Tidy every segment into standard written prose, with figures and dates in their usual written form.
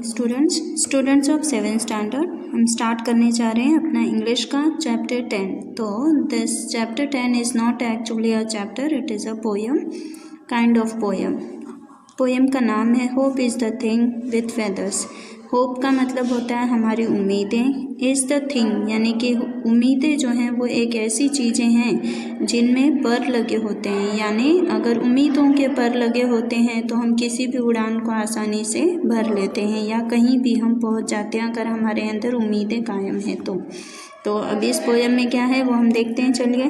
Students of 7th standard हम start करने जा रहे हैं अपना इंग्लिश का चैप्टर 10। तो this chapter 10 is not actually a chapter, it is a poem, kind of poem. Poem का नाम है hope is the thing with feathers. Hope का मतलब होता है हमारी उम्मीदें, इज़ द थिंग यानी कि उम्मीदें जो हैं वो एक ऐसी चीज़ें हैं जिनमें पर लगे होते हैं, यानी अगर उम्मीदों के पर लगे होते हैं तो हम किसी भी उड़ान को आसानी से भर लेते हैं या कहीं भी हम पहुंच जाते हैं अगर हमारे अंदर उम्मीदें कायम हैं तो अब इस पोएम में क्या है वो हम देखते हैं। चलिए,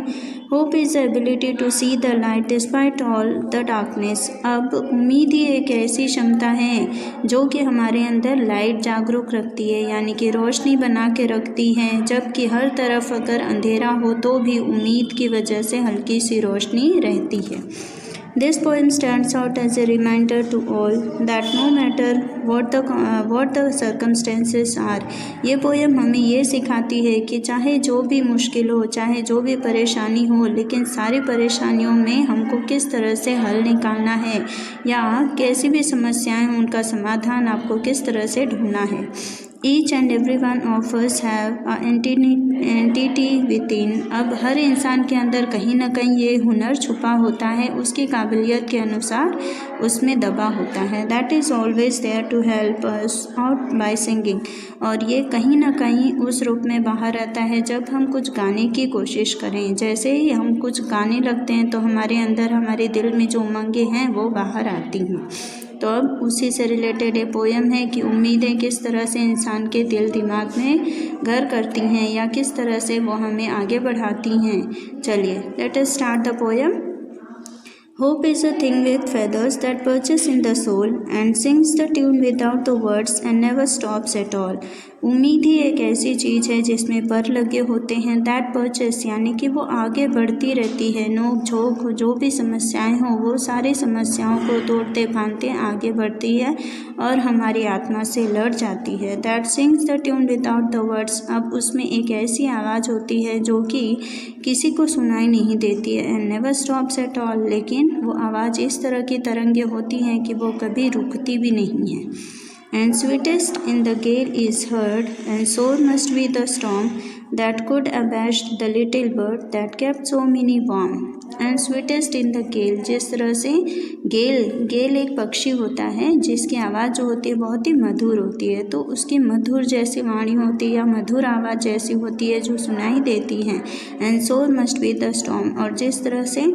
hope is the ability to see the light despite all the darkness. अब उम्मीद ही एक ऐसी क्षमता है जो कि हमारे अंदर लाइट जागरूक रखती है, यानी कि रोशनी बना के रखती है, जबकि हर तरफ अगर अंधेरा हो तो भी उम्मीद की वजह से हल्की सी रोशनी रहती है। This poem stands out as a reminder to all that no matter what the circumstances are, ये पोएम हमें ये सिखाती है कि चाहे जो भी मुश्किल हो, चाहे जो भी परेशानी हो, लेकिन सारी परेशानियों में हमको किस तरह से हल निकालना है या कैसी भी समस्याएं हैं उनका समाधान आपको किस तरह से ढूंढना है। Each and every one of us have an entity within। अब हर इंसान के अंदर कहीं ना कहीं ये हुनर छुपा होता है, उसकी काबिलियत के अनुसार उसमें दबा होता है। That is always there to help us out by singing। और ये कहीं ना कहीं उस रूप में बाहर आता है जब हम कुछ गाने की कोशिश करें। जैसे ही हम कुछ गाने लगते हैं तो हमारे अंदर हमारे दिल में जो उमंगें हैं वो बाहर आती हैं। तो अब उसी से रिलेटेड ये पोएम है कि उम्मीदें किस तरह से इंसान के दिल दिमाग में घर करती हैं या किस तरह से वो हमें आगे बढ़ाती हैं। चलिए, let us start the poem. Hope is a thing with feathers that perches in the soul and sings the tune without the words and never stops at all। उम्मीद ही एक ऐसी चीज़ है जिसमें पर लगे होते हैं, दैट परचेस यानी कि वो आगे बढ़ती रहती है, नोक झोंक जो भी समस्याएं हों वो सारी समस्याओं को तोड़ते भांजते आगे बढ़ती है और हमारी आत्मा से लड़ जाती है। That sings the tune without the words. अब उसमें एक ऐसी आवाज़ होती है जो कि किसी को सुनाई नहीं देती है, and never stops at all, लेकिन वो आवाज़ इस तरह की तरंगे होती हैं कि वो कभी रुकती भी नहीं है। And sweetest in the gale is heard, and sore must be the storm that could abash the little bird that kept so many warm। And sweetest in the gale, जिस तरह से गेल एक पक्षी होता है जिसकी आवाज़ जो होती है बहुत ही मधुर होती है, तो उसकी मधुर जैसी वाणी होती है या मधुर आवाज़ जैसी होती है जो सुनाई देती है। एंड सोर मस्ट बी द स्टॉर्म, और जिस तरह से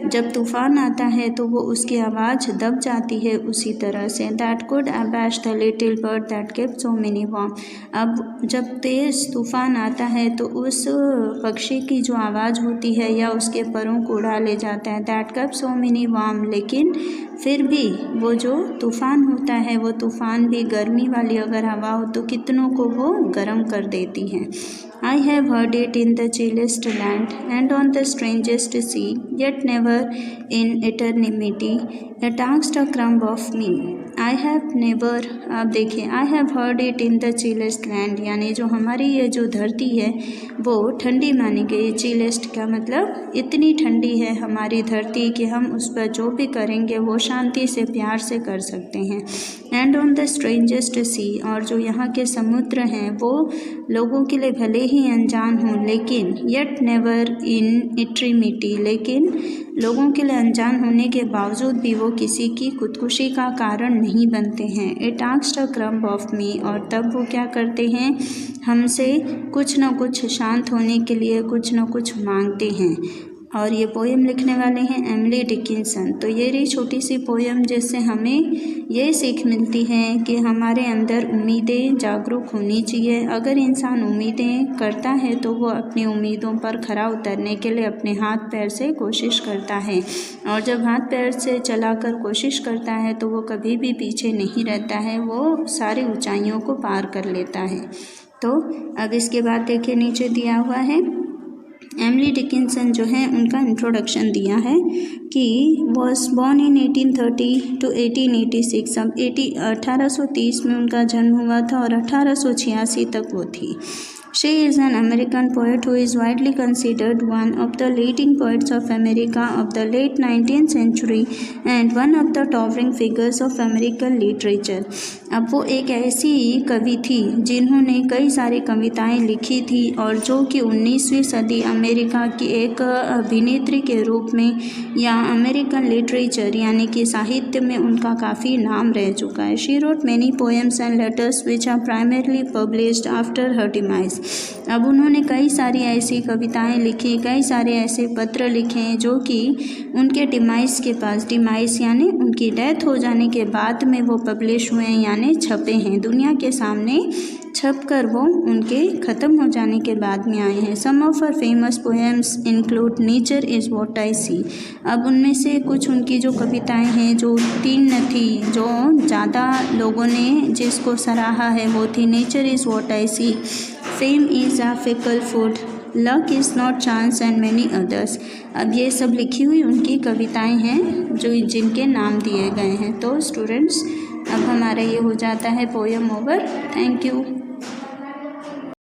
जब तूफान आता है तो वो उसकी आवाज़ दब जाती है, उसी तरह से that could abash the little bird that kept so many warm. अब जब तेज़ तूफान आता है तो उस पक्षी की जो आवाज़ होती है या उसके परों को उड़ा ले जाता है, that kept so many warm, लेकिन फिर भी वो जो तूफ़ान होता है वो तूफ़ान भी गर्मी वाली अगर हवा हो तो कितनों को वो गर्म कर देती है। I have heard it in the chillest land and on the strangest sea, yet never in eternity it asked a crumb of me। I have never, आप देखिए, I have heard it in the chillest land, यानी जो हमारी ये जो धरती है वो ठंडी मानी गई। चिलेस्ट का मतलब इतनी ठंडी है हमारी धरती कि हम उस पर जो भी करेंगे वो शांति से प्यार से कर सकते हैं। एंड ऑन द स्ट्रेंजेस्ट सी, और जो यहाँ के समुद्र हैं वो लोगों के लिए भले ही अनजान हों लेकिन येट नेवर इन इट्रीमिटी, लेकिन लोगों के लिए अनजान होने के बावजूद भी वो किसी की खुदकुशी का कारण नहीं बनते हैं। It asked a crumb of me, और तब वो क्या करते हैं, हमसे कुछ न कुछ शांत होने के लिए कुछ न कुछ मांगते हैं। और ये पोएम लिखने वाले हैं एमिली डिकिंसन। तो ये रही छोटी सी पोएम जिससे हमें ये सीख मिलती है कि हमारे अंदर उम्मीदें जागरूक होनी चाहिए। अगर इंसान उम्मीदें करता है तो वो अपनी उम्मीदों पर खरा उतरने के लिए अपने हाथ पैर से कोशिश करता है, और जब हाथ पैर से चलाकर कोशिश करता है तो वो कभी भी पीछे नहीं रहता है, वो सारी ऊंचाइयों को पार कर लेता है। तो अब इसके बाद देखिए नीचे दिया हुआ है, एमिली डिकिंसन जो है उनका इंट्रोडक्शन दिया है कि वॉज बॉर्न इन 1830 to 1886। अब 1830 में उनका जन्म हुआ था और 1886 तक वो थी। She is an American poet who is widely considered one of the leading poets of America of the late 19th century and one of the towering figures of American literature. अब वो एक ऐसी कवि थी जिन्होंने कई सारी कविताएं लिखी थी और जो कि 19वीं सदी अमेरिका की एक अभिनेत्री के रूप में या अमेरिकन लिटरेचर यानी कि साहित्य में उनका काफ़ी नाम रह चुका है. She wrote many poems and letters which are primarily published after her demise. अब उन्होंने कई सारी ऐसी कविताएं लिखी, कई सारे ऐसे पत्र लिखे हैं जो कि उनके डिमाइज के पास, डिमाइज यानी उनकी डेथ हो जाने के बाद में वो पब्लिश हुए हैं यानी छपे हैं, दुनिया के सामने छप कर वो उनके ख़त्म हो जाने के बाद में आए हैं. Some of her famous poems include nature is what I see. अब उनमें से कुछ उनकी जो कविताएं हैं जो तीन थी, जो ज़्यादा लोगों ने जिसको सराहा है वो थी nature is what I see, fame is a fickle food, luck is not chance and many others. अब ये सब लिखी हुई उनकी कविताएं हैं जो जिनके नाम दिए गए हैं. तो स्टूडेंट्स अब हमारा ये हो जाता है पोएम ओवर. Thank you.